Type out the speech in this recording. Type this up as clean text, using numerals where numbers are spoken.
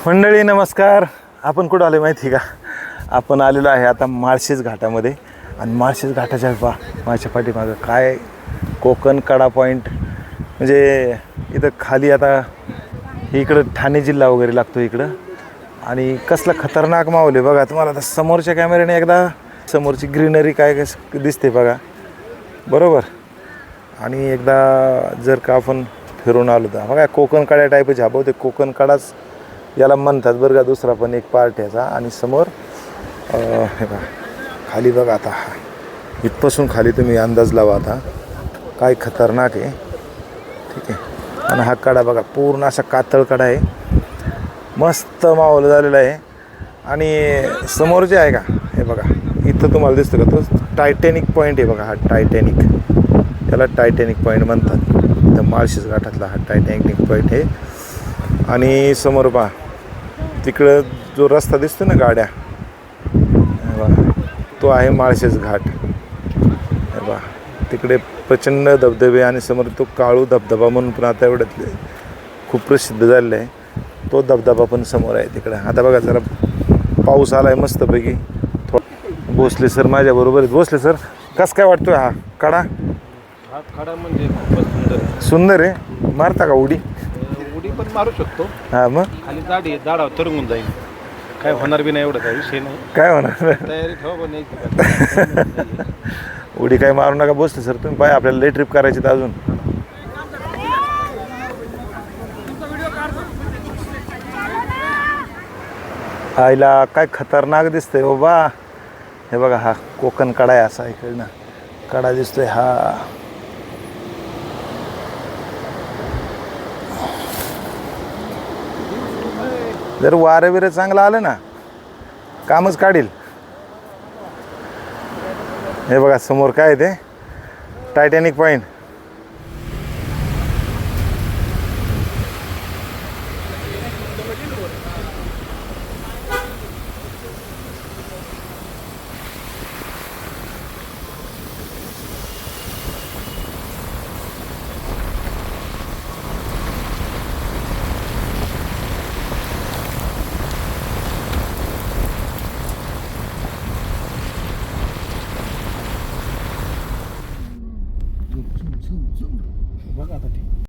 मंडळी नमस्कार. आपण कुठं आलो माहिती का? आपण आलेलो आहे आता माळशेज घाटामध्ये. आणि माळशेज घाटाच्या माझ्या पाठीमागं काय कोकण कडा पॉईंट, म्हणजे इथं खाली आता इकडं ठाणे जिल्हा वगैरे लागतो इकडं. आणि कसला खतरनाक माहोल आहे बघा. तुम्हाला आता समोरच्या कॅमेऱ्याने एकदा समोरची ग्रीनरी काय दिसते बघा, बरोबर. आणि एकदा जर का आपण फिरून आलो तर बघा कोकण कड्या टाईपच हा, बहुतेक कोकण कडाच याला म्हणतात बरं का. दुसरा पण एक पार्ट याचा. आणि समोर हे बघा खाली बघा. आता इथपासून खाली तुम्ही अंदाज लावा आता काय खतरनाक आहे, ठीक आहे. आणि हा कडा बघा पूर्ण असा कातळ कडा आहे, मस्त माहोल झालेला आहे. आणि समोर जे आहे का हे बघा, इथं तुम्हाला दिसतं का तो टायटॅनिक पॉईंट आहे बघा. हा टायटॅनिक, त्याला टायटॅनिक पॉईंट म्हणतात. तर माळशेज घाटातला हा टायटॅनिक पॉईंट आहे. आणि समोर पहा तिकडं जो रस्ता दिसतो ना गाड्या, तो आहे माळशेज घाट. हे बघा तिकडे प्रचंड धबधबे आणि समोर तो काळू धबधबा म्हणून पण आता एवढ्यात खूप प्रसिद्ध झालेला आहे. तो धबधबा पण समोर आहे तिकडं. आता बघा जरा पाऊस आला आहे मस्तपैकी. भोसले सर माझ्याबरोबर आहेत. भोसले सर, कसं काय वाटतोय हा कडा? हा कडा म्हणजे खूपच सुंदर आहे. सुंदर आहे. मारता का उडी? उडी पण मारू शकतो. हां मग खाली दाढी आहे, दाढावर तरंगून जाईल. काय होणार बी नाही, एवढं काय विषय नाही. काय होणार? तयारी ठेवा पण नाही. उडी काय मारू नका भोसले सर तुम्ही. पाय आपल्याला लई ट्रिप करायची तर अजून. आईला काय खतरनाक दिसतंय बाबा. हे बघा हा कोकण कडा आहे असा इकडनं कडा दिसतोय हा. जर वारं बिरं चांगलं आलं ना कामच काढील. हे बघा समोर काय आहे ते टायटॅनिक पॉईंट.